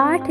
8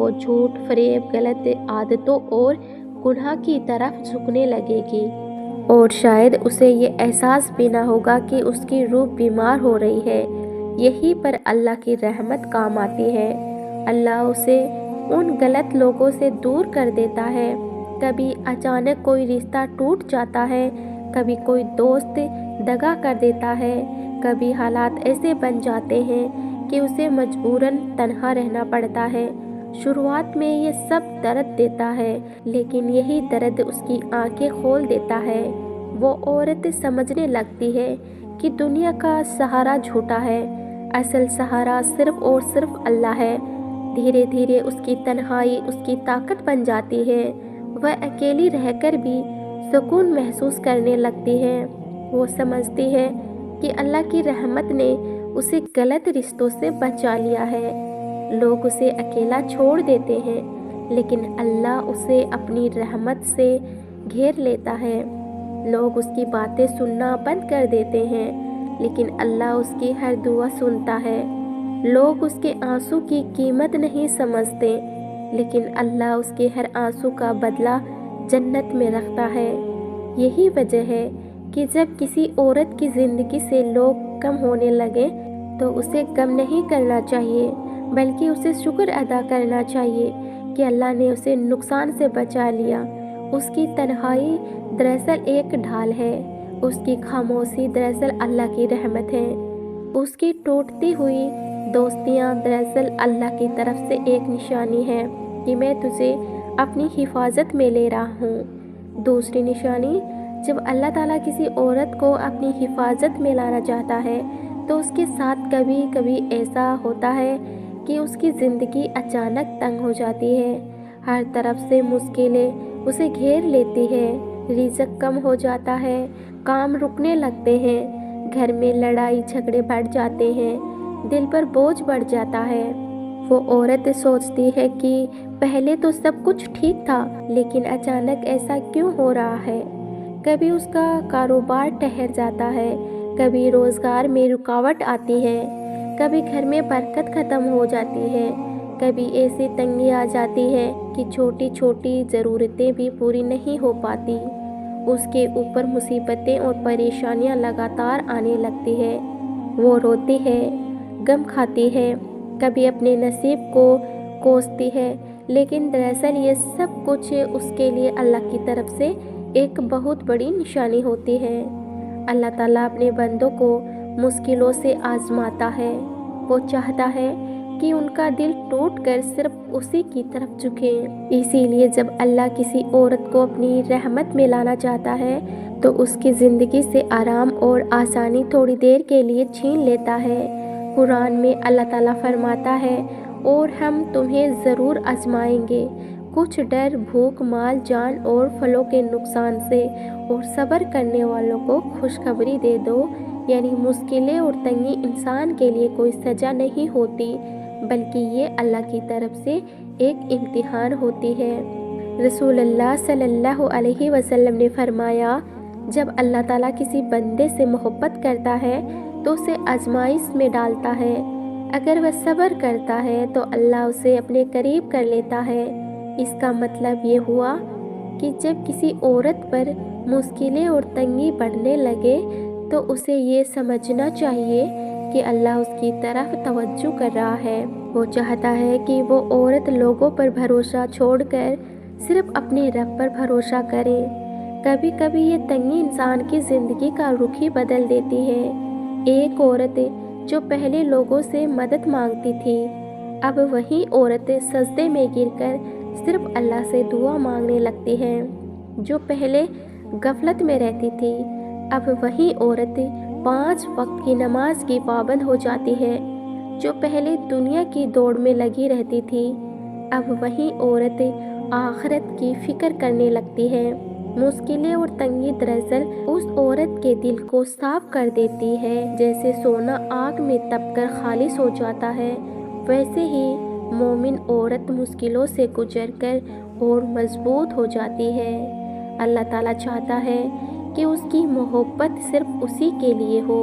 وہ جھوٹ، فریب، غلط عادتوں اور گناہ کی طرف جھکنے لگے گی، اور شاید اسے یہ احساس بھی نہ ہوگا کہ اس کی روح بیمار ہو رہی ہے۔ یہی پر اللہ کی رحمت کام آتی ہے۔ اللہ اسے ان غلط لوگوں سے دور کر دیتا ہے۔ کبھی اچانک کوئی رشتہ ٹوٹ جاتا ہے، کبھی کوئی دوست دغا کر دیتا ہے، کبھی حالات ایسے بن جاتے ہیں کہ اسے مجبوراً تنہا رہنا پڑتا ہے۔ شروعات میں یہ سب درد دیتا ہے، لیکن یہی درد اس کی آنکھیں کھول دیتا ہے۔ وہ عورت سمجھنے لگتی ہے کہ دنیا کا سہارا جھوٹا ہے، اصل سہارا صرف اور صرف اللہ ہے۔ دھیرے دھیرے اس کی تنہائی اس کی طاقت بن جاتی ہے۔ وہ اکیلی رہ کر بھی سکون محسوس کرنے لگتی ہے۔ وہ سمجھتی ہے کہ اللہ کی رحمت نے اسے غلط رشتوں سے بچا لیا ہے۔ لوگ اسے اکیلا چھوڑ دیتے ہیں، لیکن اللہ اسے اپنی رحمت سے گھیر لیتا ہے۔ لوگ اس کی باتیں سننا بند کر دیتے ہیں، لیکن اللہ اس کی ہر دعا سنتا ہے۔ لوگ اس کے آنسو کی قیمت نہیں سمجھتے، لیکن اللہ اس کے ہر آنسو کا بدلہ جنت میں رکھتا ہے۔ یہی وجہ ہے کہ جب کسی عورت کی زندگی سے لوگ کم ہونے لگے تو اسے کم نہیں کرنا چاہیے، بلکہ اسے شکر ادا کرنا چاہیے کہ اللہ نے اسے نقصان سے بچا لیا۔ اس کی تنہائی دراصل ایک ڈھال ہے، اس کی خاموشی دراصل اللہ کی رحمت ہے، اس کی ٹوٹتی ہوئی دوستیاں دراصل اللہ کی طرف سے ایک نشانی ہے کہ میں تجھے اپنی حفاظت میں لے رہا ہوں۔ دوسری نشانی، جب اللہ تعالیٰ کسی عورت کو اپنی حفاظت میں لانا چاہتا ہے تو اس کے ساتھ کبھی کبھی ایسا ہوتا ہے کہ اس کی زندگی اچانک تنگ ہو جاتی ہے۔ ہر طرف سے مشکلیں اسے گھیر لیتی ہے، رزق کم ہو جاتا ہے، کام رکنے لگتے ہیں، گھر میں لڑائی جھگڑے بڑھ جاتے ہیں، دل پر بوجھ بڑھ جاتا ہے۔ وہ عورت سوچتی ہے کہ پہلے تو سب کچھ ٹھیک تھا، لیکن اچانک ایسا کیوں ہو رہا ہے؟ کبھی اس کا کاروبار ٹھہر جاتا ہے، کبھی روزگار میں رکاوٹ آتی ہے، کبھی گھر میں برکت ختم ہو جاتی ہے، کبھی ایسی تنگی آ جاتی ہے کہ چھوٹی چھوٹی ضرورتیں بھی پوری نہیں ہو پاتی۔ اس کے اوپر مصیبتیں اور پریشانیاں لگاتار آنے لگتی ہے۔ وہ روتی ہے، غم کھاتی ہے، کبھی اپنے نصیب کو کوستی ہے، لیکن دراصل یہ سب کچھ اس کے لیے اللہ کی طرف سے ایک بہت بڑی نشانی ہوتی ہے۔ اللہ تعالیٰ اپنے بندوں کو مشکلوں سے آزماتا ہے۔ وہ چاہتا ہے کہ ان کا دل ٹوٹ کر صرف اسی کی طرف جھکے۔ اسی لیے جب اللہ کسی عورت کو اپنی رحمت میں لانا چاہتا ہے تو اس کی زندگی سے آرام اور آسانی تھوڑی دیر کے لیے چھین لیتا ہے۔ قرآن میں اللہ تعالیٰ فرماتا ہے، اور ہم تمہیں ضرور آزمائیں گے، کچھ ڈر، بھوک، مال، جان اور پھلوں کے نقصان سے، اور صبر کرنے والوں کو خوشخبری دے دو۔ یعنی مشکلیں اور تنگی انسان کے لیے کوئی سزا نہیں ہوتی، بلکہ یہ اللہ کی طرف سے ایک امتحان ہوتی ہے۔ رسول اللہ صلی اللہ علیہ وسلم نے فرمایا، جب اللہ تعالیٰ کسی بندے سے محبت کرتا ہے تو اسے آزمائش میں ڈالتا ہے۔ اگر وہ صبر کرتا ہے تو اللہ اسے اپنے قریب کر لیتا ہے۔ اس کا مطلب یہ ہوا کہ جب کسی عورت پر مشکلیں اور تنگی بڑھنے لگے تو اسے یہ سمجھنا چاہیے کہ اللہ اس کی طرف توجہ کر رہا ہے۔ وہ چاہتا ہے کہ وہ عورت لوگوں پر بھروسہ چھوڑ کر صرف اپنے رب پر بھروسہ کرے۔ کبھی کبھی یہ تنگی انسان کی زندگی کا رخ ہی بدل دیتی ہے۔ ایک عورت جو پہلے لوگوں سے مدد مانگتی تھی، اب وہی عورت سجدے میں گر کر صرف اللہ سے دعا مانگنے لگتی ہے۔ جو پہلے غفلت میں رہتی تھی، اب وہی عورت 5 وقت کی نماز کی پابند ہو جاتی ہے۔ جو پہلے دنیا کی دوڑ میں لگی رہتی تھی، اب وہی عورت آخرت کی فکر کرنے لگتی ہے۔ مشکلیں اور تنگی دراصل اس عورت کے دل کو صاف کر دیتی ہے، جیسے سونا آگ میں تپ کر خالص ہو جاتا ہے، ویسے ہی مومن عورت مشکلوں سے گزر کر اور مضبوط ہو جاتی ہے۔ اللہ تعالیٰ چاہتا ہے کہ اس کی محبت صرف اسی کے لیے ہو،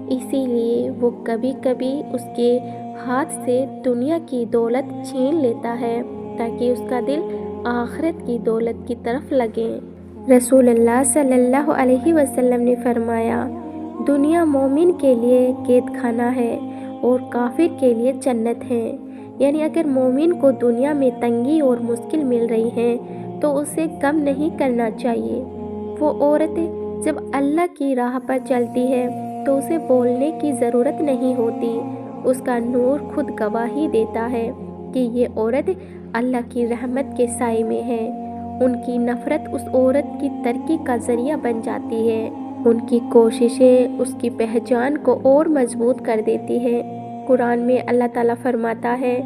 اسی لیے وہ کبھی کبھی اس کے ہاتھ سے دنیا کی دولت چھین لیتا ہے تاکہ اس کا دل آخرت کی دولت کی طرف لگے۔ رسول اللہ صلی اللہ علیہ وسلم نے فرمایا، دنیا مومن کے لیے قید خانہ ہے اور کافر کے لیے جنت ہے۔ یعنی اگر مومن کو دنیا میں تنگی اور مشکل مل رہی ہے تو اسے غم نہیں کرنا چاہیے۔ وہ عورت جب اللہ کی راہ پر چلتی ہے تو اسے بولنے کی ضرورت نہیں ہوتی، اس کا نور خود گواہی دیتا ہے کہ یہ عورت اللہ کی رحمت کے سائے میں ہے۔ ان کی نفرت اس عورت کی ترقی کا ذریعہ بن جاتی ہے، ان کی کوششیں اس کی پہچان کو اور مضبوط کر دیتی ہے۔ قرآن میں اللہ تعالیٰ فرماتا ہے،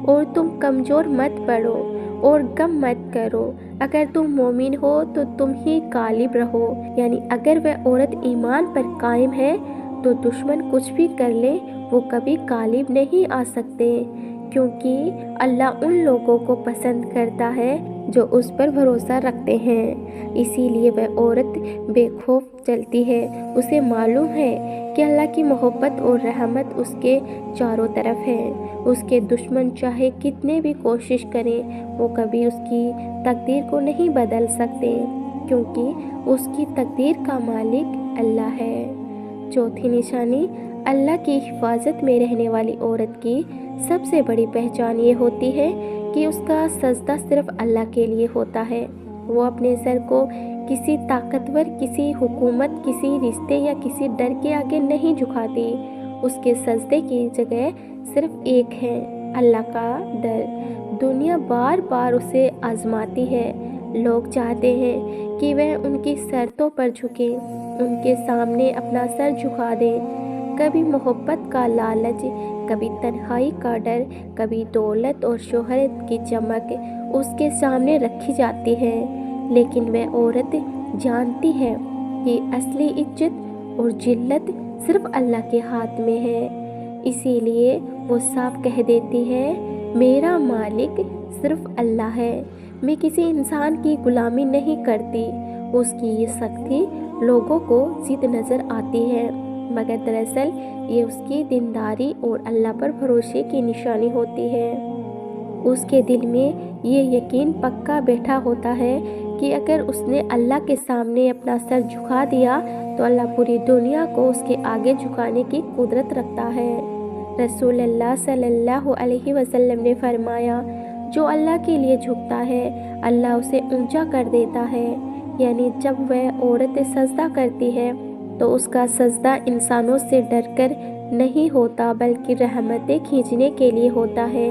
اور تم کمزور مت پڑو اور غم مت کرو، اگر تم مومن ہو تو تم ہی غالب رہو۔ یعنی اگر وہ عورت ایمان پر قائم ہے تو دشمن کچھ بھی کر لے وہ کبھی غالب نہیں آ سکتے، کیونکہ اللہ ان لوگوں کو پسند کرتا ہے جو اس پر بھروسہ رکھتے ہیں۔ اسی لیے وہ عورت بے خوف چلتی ہے، اسے معلوم ہے کہ اللہ کی محبت اور رحمت اس کے چاروں طرف ہے۔ اس کے دشمن چاہے کتنے بھی کوشش کریں وہ کبھی اس کی تقدیر کو نہیں بدل سکتے، کیونکہ اس کی تقدیر کا مالک اللہ ہے۔ چوتھی نشانی، اللہ کی حفاظت میں رہنے والی عورت کی سب سے بڑی پہچان یہ ہوتی ہے کہ اس کا سجدہ صرف اللہ کے لیے ہوتا ہے۔ وہ اپنے سر کو کسی طاقتور، کسی حکومت، کسی رشتے یا کسی ڈر کے آگے نہیں جھکاتی۔ اس کے سجدے کی جگہ صرف ایک ہے، اللہ کا ڈر۔ دنیا بار بار اسے آزماتی ہے، لوگ چاہتے ہیں کہ وہ ان کی شرطوں پر جھکیں، ان کے سامنے اپنا سر جھکا دیں۔ کبھی محبت کا لالچ، کبھی تنہائی کا ڈر، کبھی دولت اور شہرت کی چمک اس کے سامنے رکھی جاتی ہے، لیکن وہ عورت جانتی ہے کہ اصلی عزت اور ذلت صرف اللہ کے ہاتھ میں ہے۔ اسی لیے وہ صاف کہہ دیتی ہے، میرا مالک صرف اللہ ہے، میں کسی انسان کی غلامی نہیں کرتی۔ اس کی یہ سختی لوگوں کو ضد نظر آتی ہے، مگر دراصل یہ اس کی دینداری اور اللہ پر بھروسے کی نشانی ہوتی ہے۔ اس کے دل میں یہ یقین پکا بیٹھا ہوتا ہے کہ اگر اس نے اللہ کے سامنے اپنا سر جھکا دیا تو اللہ پوری دنیا کو اس کے آگے جھکانے کی قدرت رکھتا ہے۔ رسول اللہ صلی اللہ علیہ وسلم نے فرمایا، جو اللہ کے لیے جھکتا ہے اللہ اسے اونچا کر دیتا ہے۔ یعنی جب وہ عورت سجدہ کرتی ہے تو اس کا سجدہ انسانوں سے ڈر کر نہیں ہوتا بلکہ رحمتیں کھینچنے کے لیے ہوتا ہے۔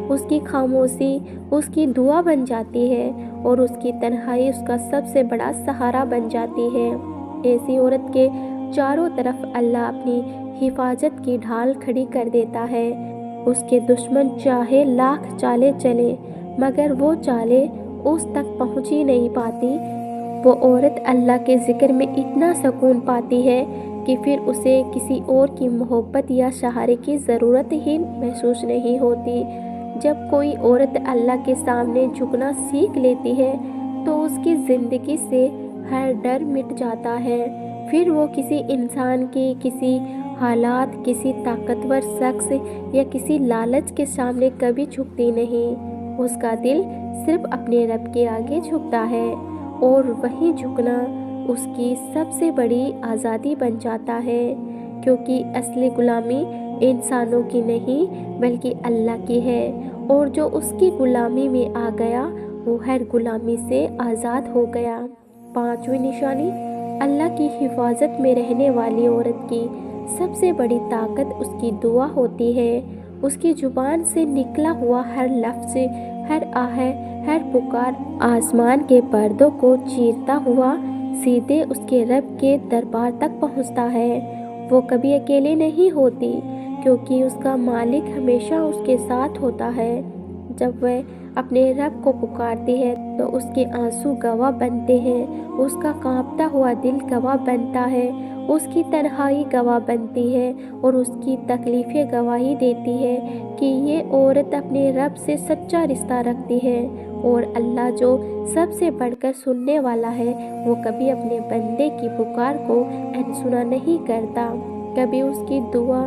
اس کی خاموشی اس کی دعا بن جاتی ہے اور اس کی تنہائی اس کا سب سے بڑا سہارا بن جاتی ہے۔ ایسی عورت کے چاروں طرف اللہ اپنی حفاظت کی ڈھال کھڑی کر دیتا ہے۔ اس کے دشمن چاہے لاکھ چالیں چلیں مگر وہ چالیں اس تک پہنچ ہی نہیں پاتی۔ وہ عورت اللہ کے ذکر میں اتنا سکون پاتی ہے کہ پھر اسے کسی اور کی محبت یا سہارے کی ضرورت ہی محسوس نہیں ہوتی۔ جب کوئی عورت اللہ کے سامنے جھکنا سیکھ لیتی ہے تو اس کی زندگی سے ہر ڈر مٹ جاتا ہے۔ پھر وہ کسی انسان کی، کسی حالات، کسی طاقتور شخص یا کسی لالچ کے سامنے کبھی جھکتی نہیں۔ اس کا دل صرف اپنے رب کے آگے جھکتا ہے اور وہی جھکنا اس کی سب سے بڑی آزادی بن جاتا ہے، کیونکہ اصلی غلامی انسانوں کی نہیں بلکہ اللہ کی ہے، اور جو اس کی غلامی میں آ گیا وہ ہر غلامی سے آزاد ہو گیا۔ پانچویں نشانی، اللہ کی حفاظت میں رہنے والی عورت کی سب سے بڑی طاقت اس کی دعا ہوتی ہے۔ اس کی زبان سے نکلا ہوا ہر لفظ، ہر آہ، ہر پکار آسمان کے پردوں کو چیرتا ہوا سیدھے اس کے رب کے دربار تک پہنچتا ہے۔ وہ کبھی اکیلے نہیں ہوتی کیونکہ اس کا مالک ہمیشہ اس کے ساتھ ہوتا ہے۔ جب وہ اپنے رب کو پکارتی ہے تو اس کے آنسو گواہ بنتے ہیں، اس کا کانپتا ہوا دل گواہ بنتا ہے، اس کی تنہائی گواہ بنتی ہے اور اس کی تکلیفیں گواہی دیتی ہے کہ یہ عورت اپنے رب سے سچا رشتہ رکھتی ہے، اور اللہ جو سب سے بڑھ کر سننے والا ہے وہ کبھی اپنے بندے کی پکار کو انسنا نہیں کرتا۔ کبھی اس کی دعا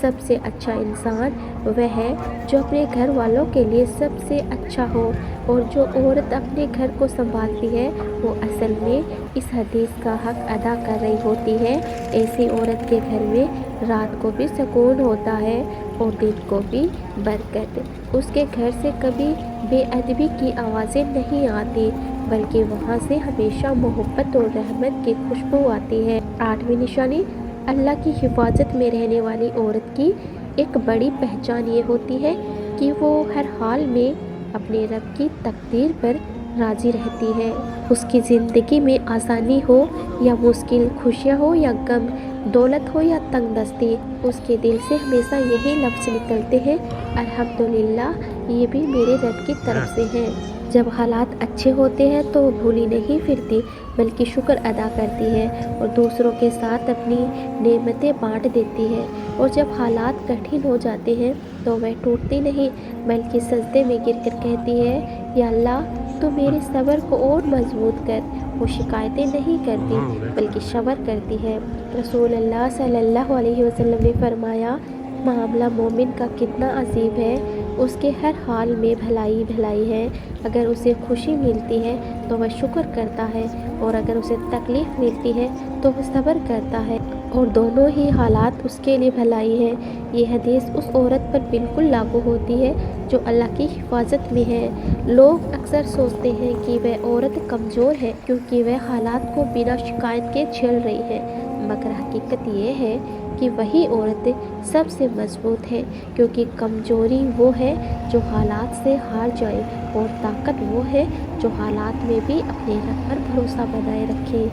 سب سے اچھا انسان وہ ہے جو اپنے گھر والوں کے لیے سب سے اچھا ہو، اور جو عورت اپنے گھر کو سنبھالتی ہے وہ اصل میں اس حدیث کا حق ادا کر رہی ہوتی ہے۔ ایسی عورت کے گھر میں رات کو بھی سکون ہوتا ہے اور دن کو بھی برکت۔ اس کے گھر سے کبھی بے ادبی کی آوازیں نہیں آتی، بلکہ وہاں سے ہمیشہ محبت اور رحمت کی خوشبو آتی ہے۔ 8ویں نشانی، اللہ کی حفاظت میں رہنے والی عورت کی ایک بڑی پہچان یہ ہوتی ہے کہ وہ ہر حال میں اپنے رب کی تقدیر پر راضی رہتی ہے۔ اس کی زندگی میں آسانی ہو یا مشکل، خوشیاں ہو یا غم، دولت ہو یا تنگ دستی، اس کے دل سے ہمیشہ یہی لفظ نکلتے ہیں، الحمدللہ، یہ بھی میرے رب کی طرف سے ہے۔ جب حالات اچھے ہوتے ہیں تو وہ بھولی نہیں پھرتی، بلکہ شکر ادا کرتی ہے اور دوسروں کے ساتھ اپنی نعمتیں بانٹ دیتی ہے، اور جب حالات کٹھن ہو جاتے ہیں تو وہ ٹوٹتی نہیں، بلکہ سجدے میں گر کر کہتی ہے، یا اللہ، تو میرے صبر کو اور مضبوط کر۔ وہ شکایتیں نہیں کرتی بلکہ صبر کرتی ہے۔ رسول اللہ صلی اللہ علیہ وسلم نے فرمایا، معاملہ مومن کا کتنا عجیب ہے، اس کے ہر حال میں بھلائی بھلائی ہے۔ اگر اسے خوشی ملتی ہے تو وہ شکر کرتا ہے، اور اگر اسے تکلیف ملتی ہے تو وہ صبر کرتا ہے، اور دونوں ہی حالات اس کے لیے بھلائی ہے۔ یہ حدیث اس عورت پر بالکل لاگو ہوتی ہے جو اللہ کی حفاظت میں ہے۔ لوگ اکثر سوچتے ہیں کہ وہ عورت کمزور ہے کیونکہ وہ حالات کو بنا شکایت کے جھیل رہی ہے، مگر حقیقت یہ ہے کہ وہی عورت سب سے مضبوط ہے، کیونکہ کمزوری وہ ہے جو حالات سے ہار جائے، اور طاقت وہ ہے جو حالات میں بھی اپنے رب پر بھروسہ بنائے رکھے۔